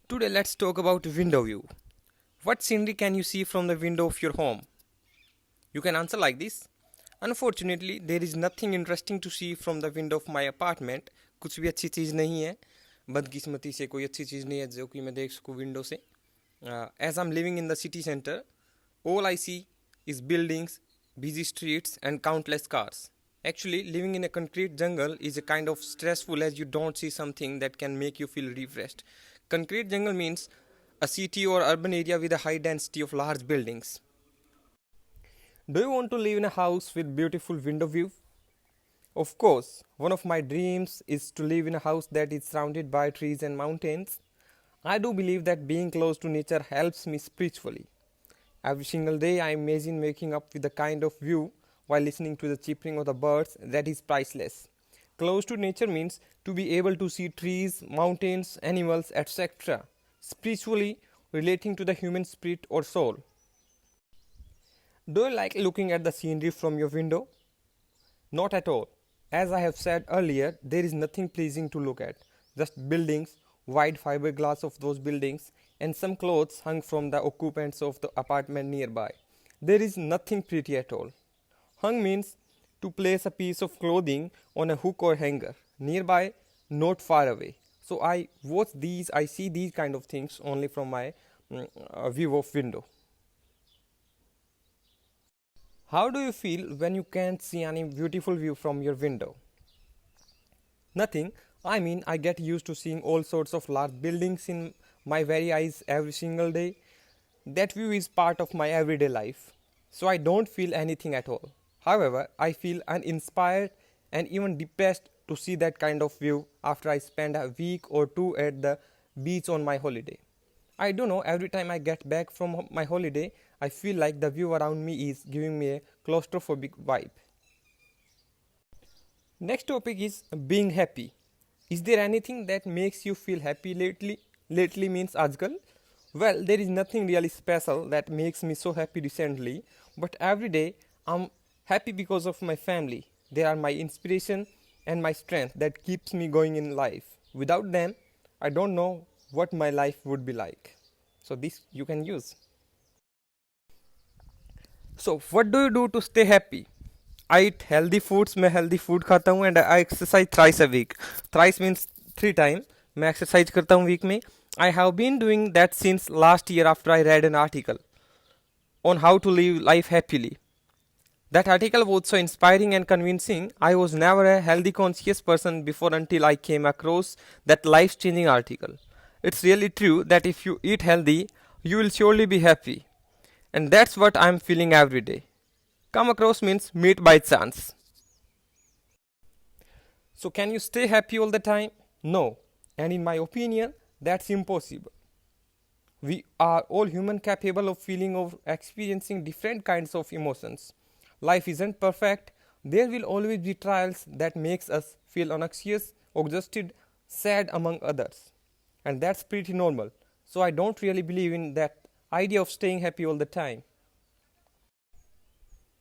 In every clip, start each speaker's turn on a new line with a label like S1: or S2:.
S1: Today let's talk about window view. What scenery can you see from the window of your home? You can answer like this. Unfortunately, there is nothing interesting to see from the window of my apartment. कुछ भी अच्छी चीज़ नहीं है. बदकिस्मती से कोई अच्छी चीज़ नहीं है जो कि मैं देख सकूँ विंडो से. As I'm living in the city center, all I see is buildings, busy streets, and countless cars. Actually, living in a concrete jungle is a kind of stressful as you don't see something that can make you feel refreshed. Concrete jungle means a city or urban area with a high density of large buildings. Do you want to live in a house with beautiful window view? Of course, one of my dreams is to live in a house that is surrounded by trees and mountains. I do believe that being close to nature helps me spiritually. Every single day I imagine waking up with a kind of view while listening to the chirping of the birds that is priceless. Close to nature means to be able to see trees, mountains, animals, etc. Spiritually relating to the human spirit or soul. Do you like looking at the scenery from your window? Not at all. As I have said earlier, there is nothing pleasing to look at. Just buildings, wide fiberglass of those buildings, and some clothes hung from the occupants of the apartment nearby. There is nothing pretty at all. Hung means to place a piece of clothing on a hook or hanger, nearby, not far away. So I see these kind of things only from my view of window. How do you feel when you can't see any beautiful view from your window? Nothing. I mean, I get used to seeing all sorts of large buildings in my very eyes every single day. That view is part of my everyday life. So I don't feel anything at all. However, I feel uninspired and even depressed to see that kind of view after I spend a week or two at the beach on my holiday. I don't know, every time I get back from my holiday, I feel like the view around me is giving me a claustrophobic vibe. Next topic is being happy. Is there anything that makes you feel happy lately? Lately means आजकल. Well, there is nothing really special that makes me so happy recently, but every day I'm happy because of my family. They are my inspiration and my strength that keeps me going in life. Without them, I don't know what my life would be like. So this you can use. So what do you do to stay happy? I eat healthy foods. मैं healthy food खाता हूँ and I exercise thrice a week. Thrice means 3 times. मैं exercise करता हूँ week में. I have been doing that since last year after I read an article on how to live life happily. That article was so inspiring and convincing. I was never a healthy conscious person before until I came across that life-changing article. It's really true that if you eat healthy, you will surely be happy. And that's what I'm feeling every day. Come across means meet by chance. So can you stay happy all the time? No. And in my opinion, that's impossible. We are all human capable of feeling or experiencing different kinds of emotions. Life isn't perfect. There will always be trials that makes us feel anxious, exhausted, sad among others. And that's pretty normal. So I don't really believe in that idea of staying happy all the time.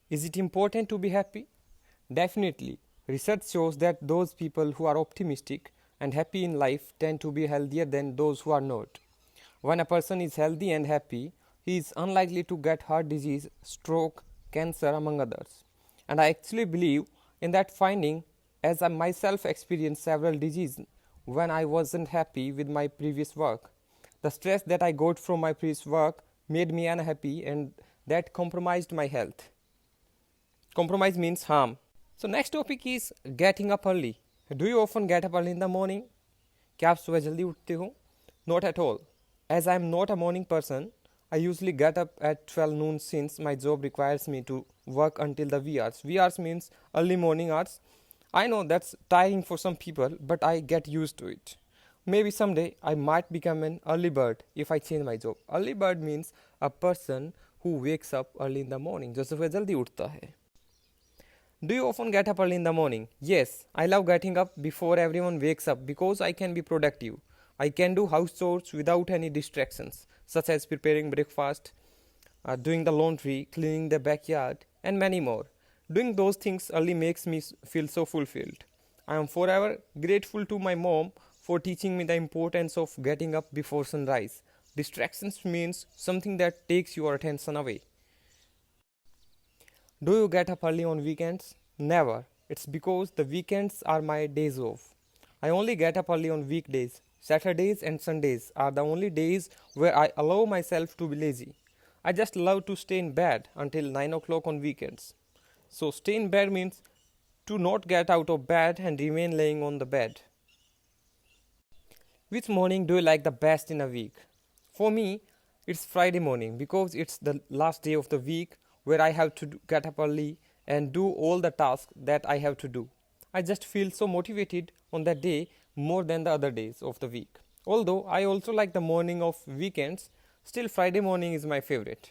S1: Is it important to be happy? Definitely. Research shows that those people who are optimistic and happy in life tend to be healthier than those who are not. When a person is healthy and happy, he is unlikely to get heart disease, stroke, cancer, among others. And I actually believe in that finding as I myself experienced several diseases when I wasn't happy with my previous work. The stress that I got from my previous work made me unhappy and that compromised my health. Compromise means harm. So next topic is getting up early. Do you often get up early in the morning? क्या आप सुबह जल्दी उठते हो? Not at all. As I am not a morning person, I usually get up at 12 noon since my job requires me to work until the V hours. V hours means early morning hours. I know that's tiring for some people, but I get used to it. Maybe someday I might become an early bird if I change my job. Early bird means a person who wakes up early in the morning. जो सुबह जल्दी उठता है. Do you often get up early in the morning? Yes, I love getting up before everyone wakes up because I can be productive. I can do house chores without any distractions, such as preparing breakfast, doing the laundry, cleaning the backyard, and many more. Doing those things early makes me feel so fulfilled. I am forever grateful to my mom for teaching me the importance of getting up before sunrise. Distractions means something that takes your attention away. Do you get up early on weekends? Never. It's because the weekends are my days off. I only get up early on weekdays. Saturdays and Sundays are the only days where I allow myself to be lazy. I just love to stay in bed until 9 o'clock on weekends. So, stay in bed means to not get out of bed and remain laying on the bed. Which morning do you like the best in a week? For me, it's Friday morning because it's the last day of the week where I have to get up early and do all the tasks that I have to do. I just feel so motivated on that day more than the other days of the week. Although I also like the morning of weekends, still Friday morning is my favorite.